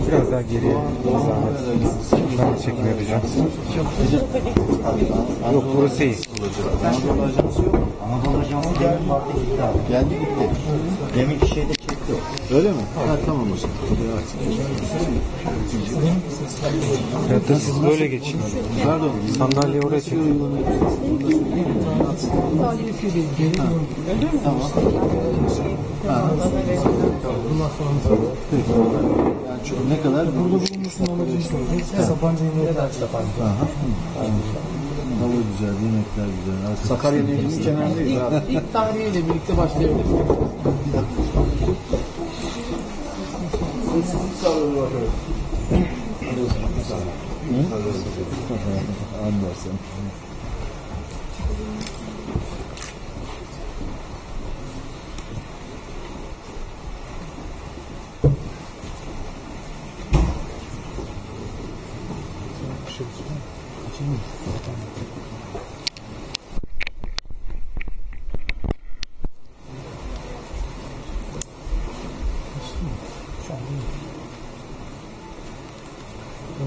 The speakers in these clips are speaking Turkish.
Biraz daha geriye. Ben de çekim yapacağım. Yok, burası iyi. Anadolu Ajansı yok. Anadolu Ajansı geldi gitti abi. Geldi gitti. Deminki şeyde çekti o. Öyle mi? Ha, tamam o zaman. Hatta siz böyle geçin. Pardon. Sandalyeyi oraya çekin. Tamam. Yani ne kadar? Burada bulunmasının amacı işte. Sapanca'yı ne kadar Sapanca? Hava güzel, yemekler güzel. Sakarya Nehri'nin kenarındayız abi. İlk tahliyeyle birlikte başlayabiliriz. Sessizlik sağlığı bakalım. Anlarsın.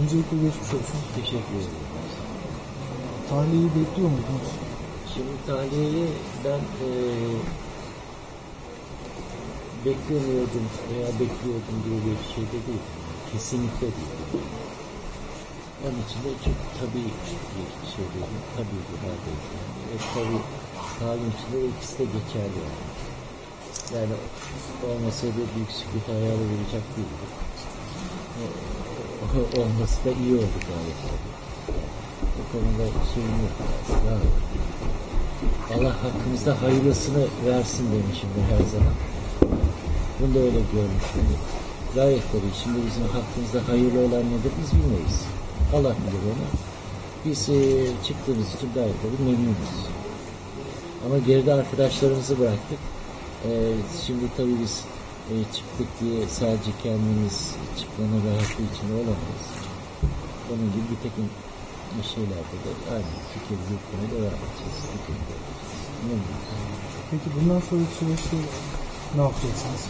Öncelikle geçmiş olsun. Teşekkür ederim. Tahliyeyi bekliyor muydunuz? Şimdi tahliyeyi ben beklemiyordum veya bekliyordum diye bir şey de değil. Kesinlikle değil. Onun için de çok tabii bir şey değil. Tabii bir haldeydi. Tabii talim içinde ikisi de geçerli. Yani olmasaydı büyük sıkıntı hayal verecek değildi. Olması da iyi oldu gayet. Bu konuda şeyim yok. Allah hakkımızda hayırlısını versin demişimdir her zaman. Bunu da öyle görmüştüm. Gayet tabii. Şimdi bizim hakkımızda hayırlı olan nedir biz bilmeyiz. Allah bilir onu. Biz çıktığımız için gayet tabii memnunuz. Ama geride arkadaşlarımızı bıraktık. Şimdi tabii biz çıktık diye sadece kendimiz çıkmanın rahatlığı için olamayız. Onun gibi bir takım şeylerde de aynı fikir yürütmeye devam edeceğiz. Peki bundan sonraki süreçte ne yapacaksınız?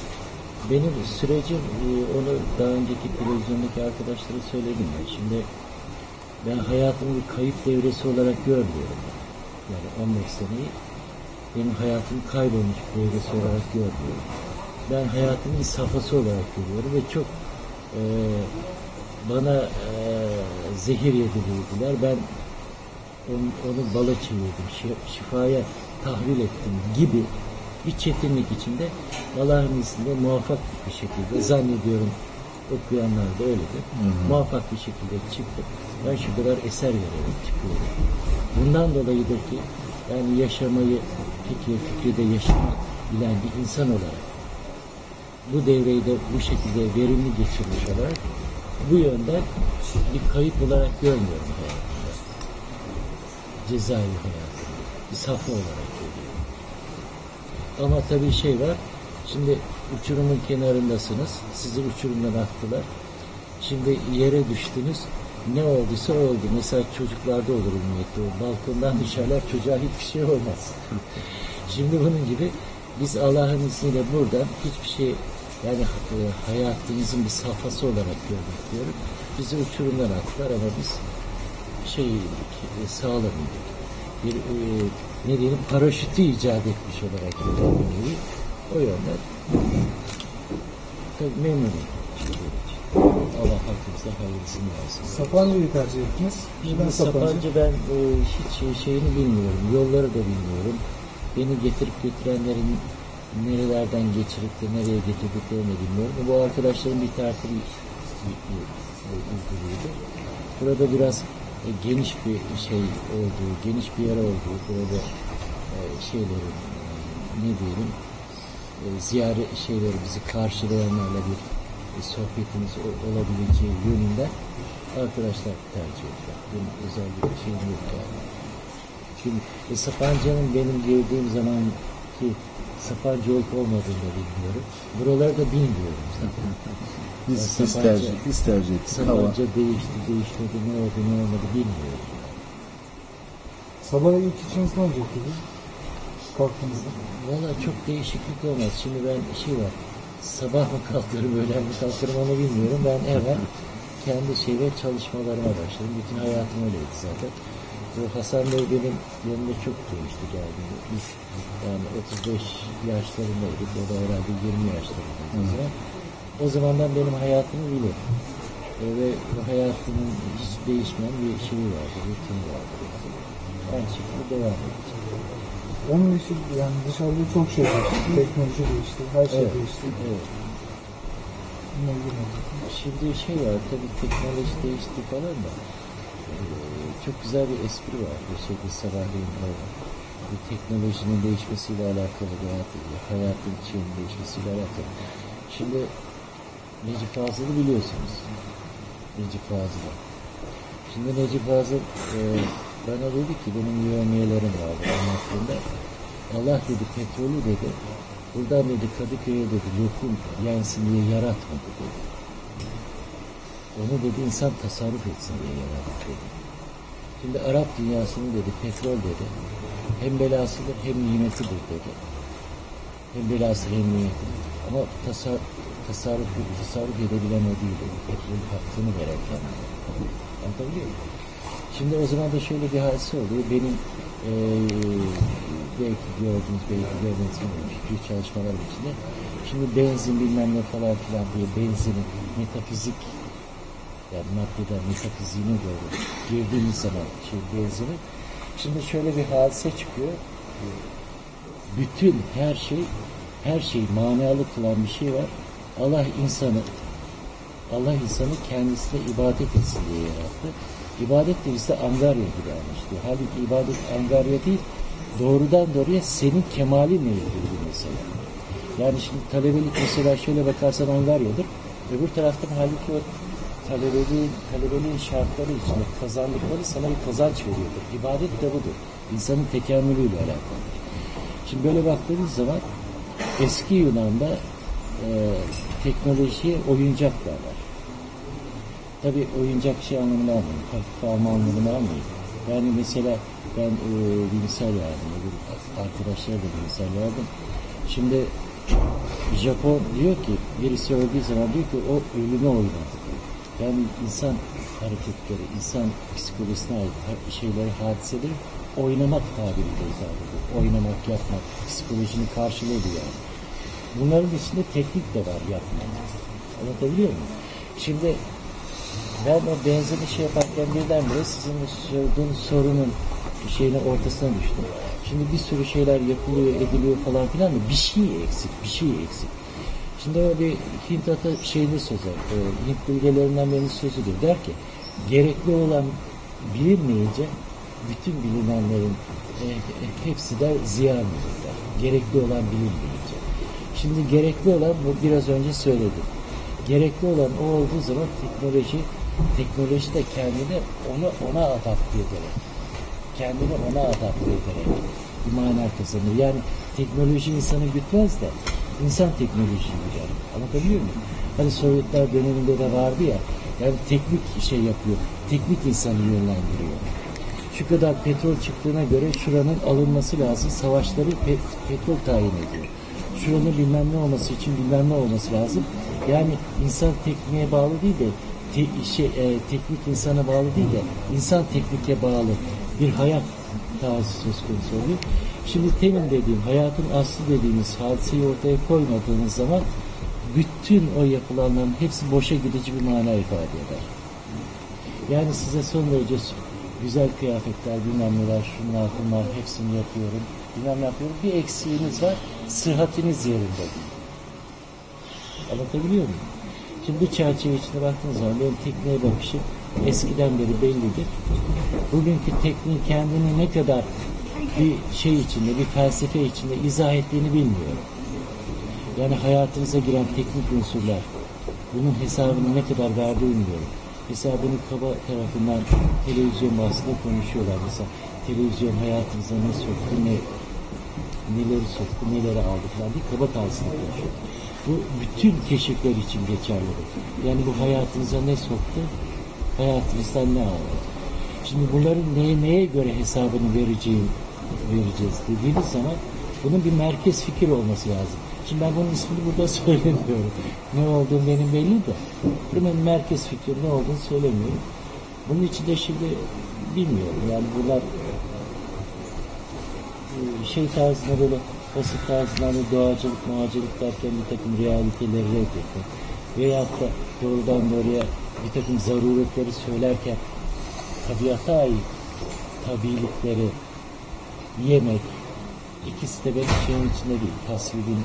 Benim sürecim, onu daha önceki televizyondaki arkadaşlara söyledim ben. Şimdi ben hayatımı bir kayıp devresi olarak görmüyorum. Yani 15 seneyi benim hayatım kaybolmuş bir devresi olarak görmüyorum. Ben hayatımın bir safhası olarak görüyorum ve çok bana zehir yedirdiler. Ben onu bala çevirdim, şifaya tahvil ettim gibi bir çetinlik içinde Allah'ın izniyle muvaffak bir şekilde, zannediyorum okuyanlar da öyledir. Muvaffak bir şekilde çıktım. Ben şu kadar eser vererek çıkıyorum. Bundan dolayıdır ki yani yaşamayı fikirde yaşamak bilen bir insan olarak bu devreyi de bu şekilde verimli geçirmiş olarak bu yönden bir kayıp olarak görmüyorum hayatımda. Cezai hayatımda. Bir safha olarak görüyorum. Ama tabii şey var, şimdi uçurumun kenarındasınız, sizi uçurumdan attılar. Şimdi yere düştünüz, ne olduysa oldu. Mesela çocuklarda olur ümniyette, o balkondan düşerler, çocuğa hiçbir şey olmaz. Şimdi bunun gibi biz Allah'ın izniyle buradan hiçbir şey, yani hayatımızın bir safhası olarak gördük diyorum. Bizi uçurumdan attılar ama biz sağlamıydık. Bir ne diyelim, paraşütü icat etmiş olarak gibi. O yönden tabii memnunum. Allah hakkımızda hayırlısını versin. Sapanca'yı tercih ettiniz. Şimdi Sapanca ben hiç şeyini bilmiyorum. Yolları da bilmiyorum. Beni getirip götürenlerin nerelerden geçirip de nereye getirdiklerini bilmiyorum. Bu arkadaşların bir tertibi uyguluyordu. Burada biraz geniş bir şey olduğu, geniş bir yer olduğu, burada şeylerin ne diyelim ziyaret şeyleri bizi karşılayanlarla bir sohbetimiz olabileceği yönünde arkadaşlar tercih ettiler. Bunun özel bir şeyim yok yani. Çünkü Sapanca'nın benim girdiğim zaman ki Sapanca olup olmadığını da bilmiyorum. Buraları da bilmiyorum zaten. Biz tercih ettik. Sapanca değişmedi, ne oldu, ne olmadı bilmiyorum. Sabah ilk içiniz ne olacaktı? korktuğunuzda? Valla çok değişiklik olmaz. Şimdi ben var, sabah mı kalkarım, öğlen mi kalkarım onu bilmiyorum. Ben hemen kendi çalışmalarıma başladım. Bütün hayatım öyleydi zaten. Bu Hasan Bey benim yanımda çok gençti geldiğinde. Biz yani 35 yaşlarındaydık. O da herhalde 20 yaşlarındaydı. O zamandan benim hayatımı bilir. Ve bu hayatımın hiç değişmeyen bir şeyi vardı, rutini vardı. Aynı şekilde devam edecek. Onun için yani dışarıda çok şey değişti. Teknoloji değişti, her şey değişti. Evet. Bununla ilgili mi? Şimdi var, tabii teknoloji değişti falan da çok güzel bir espri var. Sabahleyin bu teknolojinin değişmesiyle alakalı, hayatın içinin değişmesiyle alakalı. Şimdi Necip Fazıl'ı biliyorsunuz. Necip Fazıl'ı. Şimdi Necip Fazıl bana dedi ki, benim yövmiyelerim vardı anlattığında, Allah dedi petrolü dedi, buradan dedi Kadıköy'e dedi lokum yensin diye yaratmadı dedi. Onu dedi insan tasarruf etsin diye yarattı dedi. Şimdi Arap dünyasının dedi petrol dedi hem belasıdır hem nimetidir dedi. Hem belası hem nimetidir. Ama tasarruf edebilen o değil dedi. Petrolün hakkını veren kendine. Anlatabiliyor muyum? Şimdi o zaman da şöyle bir hadise oluyor. Benim belki gördüğünüz, belki görmeniz fikri çalışmalarım içinde. Şimdi benzin bilmem ne falan filan diye benzinin metafizik, yani maddeden metafiziğine doğru girdiğimiz zaman benzinin. Şimdi şöyle bir hadise çıkıyor. Bütün her şey manalı kılan bir şey var. Allah insanı kendisine ibadet etsin diye yarattı. İbadet de bizde angarya gibi anlaşılıyor. Halbuki ibadet angarya değil, doğrudan doğruya senin kemalinle ilgili bir mesele. Yani şimdi talebelik mesela şöyle bakarsan angaryadır. Öbür taraftan halbuki o talebeliğin şartları içinde kazandıkları sana bir kazanç veriyordur. İbadet de budur. İnsanın tekamülüyle alakalı. Şimdi böyle baktığınız zaman eski Yunan'da teknolojiye oyuncak derler. Tabii oyuncak anlamını almayın. Hafif alma anlamını almayın. Yani mesela ben bir misal verdim. Arkadaşlara da bir misal verdim. Şimdi Japon diyor ki, birisi öldüğü zaman diyor ki o ölüme oynadı. Yani insan hareketleri, insan psikolojisine ait hadiseleri oynamak tabiriyle izah ediyor. Oynamak, yapmak, psikolojinin karşılığı yani. Bunların içinde teknik de var yapmak. Anlatabiliyor muyum? Şimdi ben o benzeri yaparken birdenbire sizin sorduğunuz sorunun ortasına düştüm. Şimdi bir sürü şeyler yapılıyor, ediliyor falan filan da bir şey eksik. Şimdi o bir Hint sözü, Hint bilgelerinden birinin sözüdür. Der ki, gerekli olan bilinmeyince bütün bilinenlerin hepsi de ziyanlıdır der. Gerekli olan bilinmeyince. Şimdi gerekli olan bu biraz önce söyledim. Gerekli olan o olduğu zaman teknoloji de kendini ona adapte ederek bir mana kazanır. Yani teknoloji insanı gütmez de insan teknolojiyi güder. Anlatabiliyor muyum? Hani Sovyetler döneminde de vardı ya, yani teknik yapıyor. Teknik insanı yönlendiriyor. Şu kadar petrol çıktığına göre şuranın alınması lazım. Savaşları petrol tayin ediyor. Şuranın bilmem ne olması için bilmem ne olması lazım. Yani insan tekniğe bağlı değil de teknik insana bağlı değil de insan tekniğe bağlı bir hayat tarzı söz konusu oluyor. Şimdi temin dediğim, hayatın aslı dediğimiz hadiseyi ortaya koymadığınız zaman bütün o yapılanların hepsi boşa gidici bir mana ifade eder. Yani size son derece güzel kıyafetler, bilmem neler, şunlar, bunlar hepsini yapıyorum, bilmem ne yapıyorum. Bir eksiğiniz var, sıhhatiniz yerinde değil. Anlatabiliyor muyum? Şimdi bu çerçeve içine baktığınız zaman benim tekniğe bakışım eskiden beri bellidir. Bugünkü tekniğin kendini ne kadar bir içinde, bir felsefe içinde izah ettiğini bilmiyorum. Yani hayatınıza giren teknik unsurlar, bunun hesabını ne kadar verdiğini bilmiyorum. Mesela bunu kaba tarafından televizyon bahsinde konuşuyorlar. Mesela televizyon hayatınıza ne soktu, neleri soktu, neleri aldı falan diye kaba tarzında konuşuyor. Bu bütün keşifler için geçerlidir. Yani bu hayatınıza ne soktu, hayatınızdan ne aldı. Şimdi bunların neye göre hesabını vereceğiz dediğiniz zaman Bunun bir merkez fikir olması lazım. Şimdi ben bunun ismini burada söylemiyorum. Ne olduğunu benim belli de. Bunun merkez fikri ne olduğunu söylemiyorum. Bunun için de şimdi bilmiyorum. Yani bunlar şey tarzında böyle basit tarzında hani doğacılık, muhacirlik derken bir takım realiteleri reddetmek veyahut da doğrudan doğruya bir takım zaruretleri söylerken tabiata ait tabiilikleri yemek, ikisi de benim şeyin içinde değil, tasvibin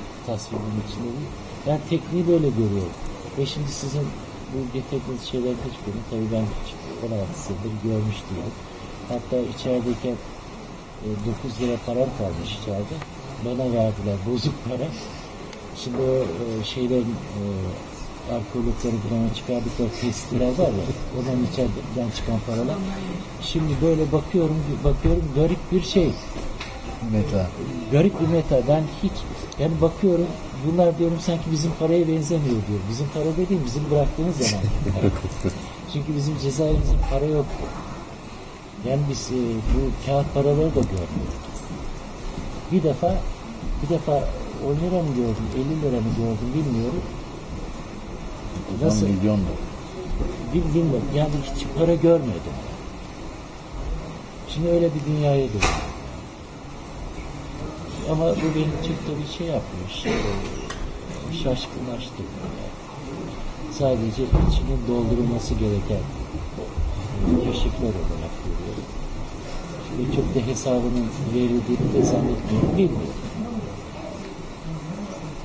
içinde değil. Ben tekniği böyle görüyorum. Ve şimdi sizin bu getirdiğiniz şeylerin hiçbirini tabii ben hiç 16 senedir görmüş değilim. Hatta içerideyken 9 lira param kalmış içeride. Bana verdiler bozuk para. Şimdi o şeylerin arkeologları falan çıkardıkları testiler var ya, onların içeriden çıkan paralar. Şimdi böyle bakıyorum garip bir şey. Meta. Garip bir meta. Ben hiç yani bakıyorum bunlar diyorum sanki bizim paraya benzemiyor diyor. Bizim para dediğim bizim bıraktığımız zaman. Çünkü bizim Cezayir'imizin para yok. Yani biz bu kağıt paraları da görmedik. Bir defa 10 lira mı gördüm, 50 lira mı gördüm bilmiyorum. Nasıl? Milyon da. Bilmiyorum. Yani hiç para görmedim. Şimdi öyle bir dünyaya dönüyor. Ama bu beni çok da bir şey yapmış. Şaşkınlaştı. Sadece içinin doldurulması gereken keşifler olarak görüyorum. Şimdi çok da hesabının verildiğini de zannetmiyorum. Bilmiyorum.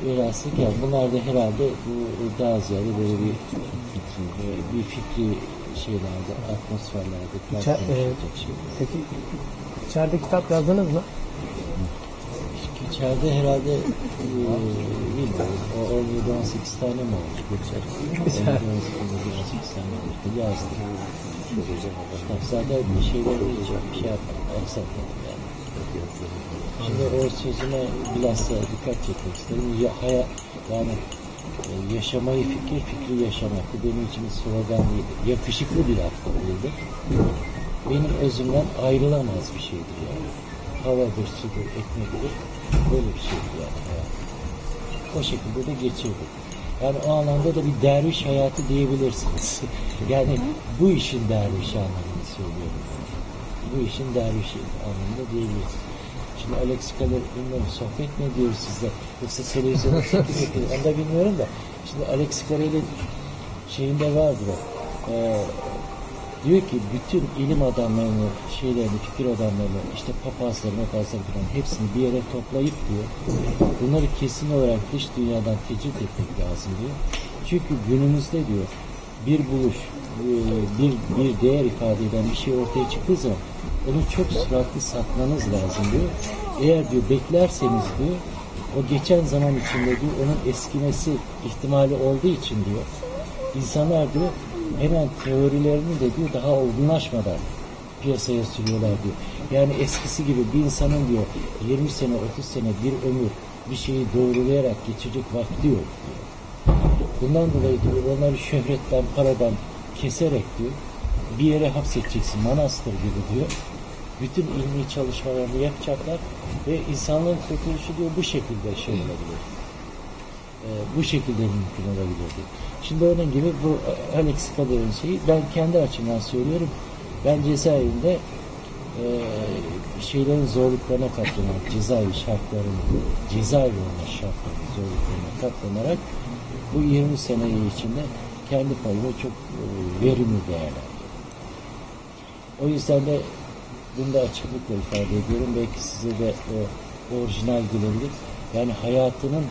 Velhasıl yani bunlar da herhalde bu daha ziyade böyle bir fikri şeylerde, atmosferlerde Peki içeride kitap yazdınız mı? İçeride herhalde bilmiyorum, o 17-18 tane mi olmuş? 17-18 tane olmuş. Yazdım. Zaten bir şeyler diyeceğim, bir şey yapmadım, aksatmadım yani. Şimdi o sözüme bilhassa dikkat çekmek isterim. Yani yaşamayı fikri yaşamak. Bu benim için bir slogan değil. Yakışıklı bir laf değildir. Benim özümden ayrılamaz bir şeydir yani. Havadır, sudur, ekmektir. Böyle bir şeydir yani hayat. O şekilde de geçirdik. Yani o anlamda da bir derviş hayatı diyebilirsiniz. Yani bu işin dervişi anlamını söylüyorum. Bu işin dervişi anlamında diyebilirsiniz. Şimdi Alex Keller bilmiyorum sohbet mi ediyoruz sizle? Yoksa televizyonda çekim yapıyor. Onu da bilmiyorum da. Şimdi Alex Keller'in şeyinde vardır o. Diyor ki bütün ilim adamlarını, fikir adamlarını, işte papazları falan hepsini bir yere toplayıp diyor. Bunları kesin olarak dış dünyadan tecrit etmek lazım diyor. Çünkü günümüzde diyor bir buluş, bir değer ifade eden bir şey ortaya çıktığı zaman onu çok süratli satmanız lazım diyor. Eğer diyor beklerseniz diyor o geçen zaman içinde diyor onun eskimesi ihtimali olduğu için diyor insanlar diyor hemen teorilerini de diyor daha olgunlaşmadan piyasaya sürüyorlar diyor. Yani eskisi gibi bir insanın diyor 20 sene 30 sene bir ömür bir şeyi doğrulayarak geçecek vakti yok diyor. Bundan dolayı diyor onları şöhretten, paradan keserek diyor bir yere hapsedeceksin manastır gibi diyor. Bütün ilmi çalışmalarını yapacaklar ve insanlığın kurtuluşu diyor bu şekilde şey olabilir. Bu şekilde mümkün olabilir diyor. Şimdi onun gibi bu Alex Keller'in şeyi ben kendi açımdan söylüyorum. Ben Cezayir'de şeylerin zorluklarına katlanarak Cezayir şartlarının Cezayir olma şartlarının zorluklarına katlanarak bu 20 sene içinde kendi payımı çok verimli değerlendirdim. O yüzden de bunu da açıklıkla ifade ediyorum. Belki size de orijinal gelebilir. Yani hayatının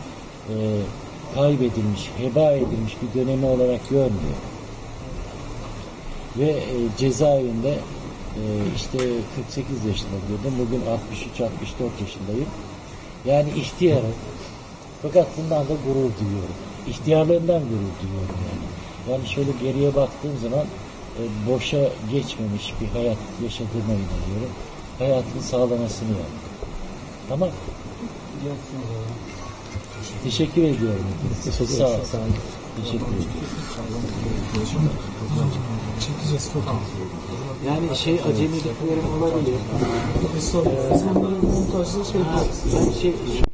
kaybedilmiş, heba edilmiş bir dönemi olarak görmüyor. Ve Cezayir'de işte 48 yaşında diyordum. Bugün 63-64 yaşındayım. Yani ihtiyarım. Fakat bundan da gurur duyuyorum. İhtiyarlığından gurur duyuyorum yani. Yani şöyle geriye baktığım zaman boşa geçmemiş bir hayat yaşadığıma inanıyorum. Hayatın sağlamasını yaptım. Tamam. Teşekkür ediyorum. Teşekkür Sağ ederim. olun. Sağ olun. Teşekkür ederim. Çekeceğiz fotoğraf. Yani acemiliklerim olabilir. Sonları montajda şey Ben şunu söylemek istiyorum.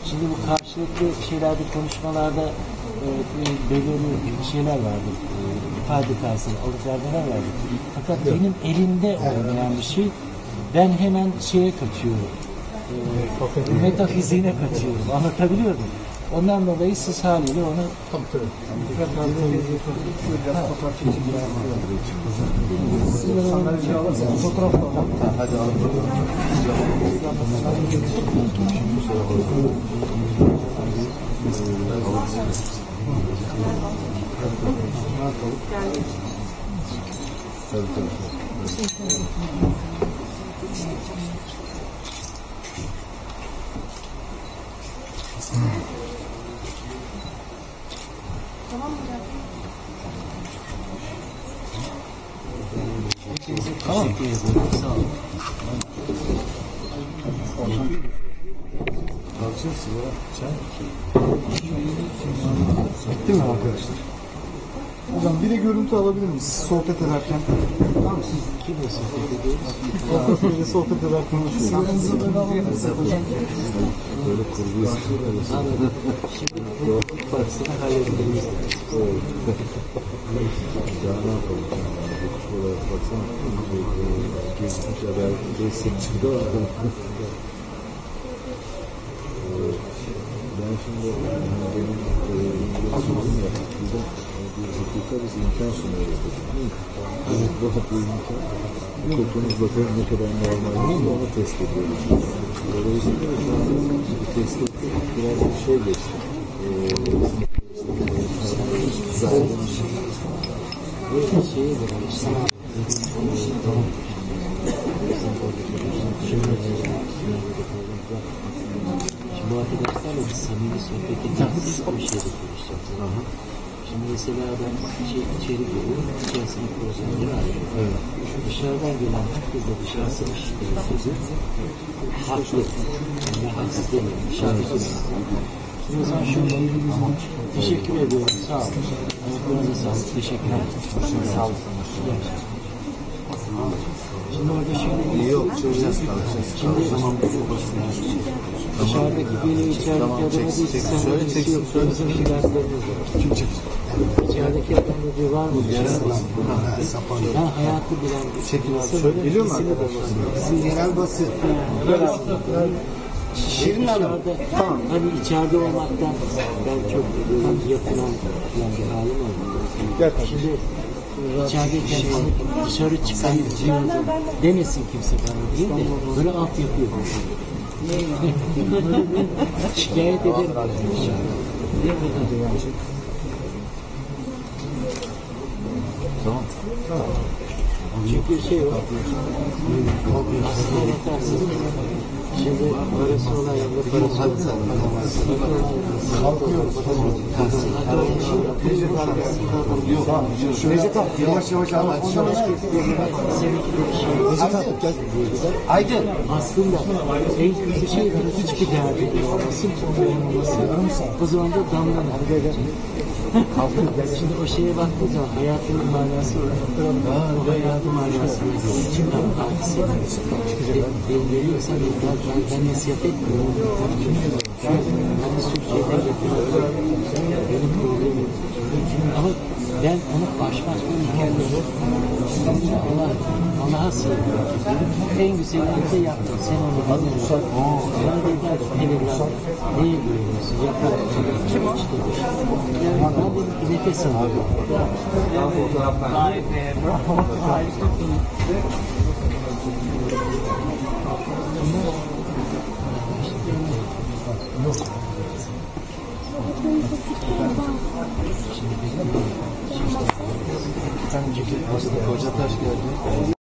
Şimdi bu karşılıklı şeylerde, konuşmalarda belirli şeyler vardı. İfade tarzı, alıcılardan vardı. Fakat benim elimde olmayan bir şey. Ben hemen kaçıyorum. Metafiziğine kaçıyorum. Anlatabiliyor muyum? Ondan dolayı siz haliyle onu fotoğraf da var. Hadi abi. Tamam. Teşekkür ederim. Sağ olun. Bitti mi arkadaşlar? Hocam bir de görüntü alabilir miyiz? Sohbet ederken. Tamam siz Kimle sohbet ediyoruz? bir de sohbet eder konuşuyoruz. Sigaranızı böyle alabiliriz hocam. Böyle kurgu istiyoruz. Anladım. Şimdi bu parçasını halledebiliriz. Ya ne yapalım? Hukuk olarak baksana. Geçmiş haber destekçide vardı. Ben şimdi benim İngilizce'm ya. Bir hukuka biz imkan sunuyoruz. Evet, bu imkan. Hukukumuz bakalım ne kadar normal değil mi onu test ediyoruz. Dolayısıyla şu an bir test ettik. Biraz bir şey geçti. Zaten Böyle şeye göre Şimdi bu arkadaşlarla biz samimi sohbet ediyoruz. Bir şeyde konuşacağız. Şimdi mesela ben içeri geliyorum, içerisinde projeleri var. Evet. Dışarıdan gelen herkese dışarısı sözü haklı. Yani haksız demiyorum. Dışarıda Şimdi o zaman şöyle teşekkür ediyorum. Sağ olun. Ayaklarınıza sağlık. Teşekkür ederim. Sağ olun. Şimdi orada şöyle yok, çözeceğiz, Şimdi dışarıdaki biri içerideki adama değil, sen birisi yok, bizim şikayetlerimiz var. İçerideki adamda diyor var mı? Ben hayatı bilen bir şekilde biliyor musun arkadaşlar? Genel basit. Şirin Hanım. Tamam. Hani içeride olmaktan ben çok yakınan bir halim oldu. Şimdi içerideyken dışarı çıkan demesin kimse bana değil de böyle alt yapıyor. Şikayet ederim. Tamam. Çünkü var. Aslında yetersiz. Şimdi parası olan yanında parası olan. Necdet abi yavaş yavaş anlat. Aydın. Aslında en kötü şey hiçbir derdin olmasın, olmaması. O zaman da damlanır. Şimdi o şeye baktığı zaman hayatının manası var. O hayatın manası var. Ben geliyorsam ben nasihat etmiyorum. Ben Türkiye'den getiriyorum. Benim problemim. Ama ben onu başlatmam kendimi. Allah'a sığınıyorum. En güzelini de yaptım. Sen onu anlıyorsun. Ben de Telegram neye güveniyorsun? Yaparım. Kim o? Yani ben de nefes alıyorum. Hoca Taş geldi.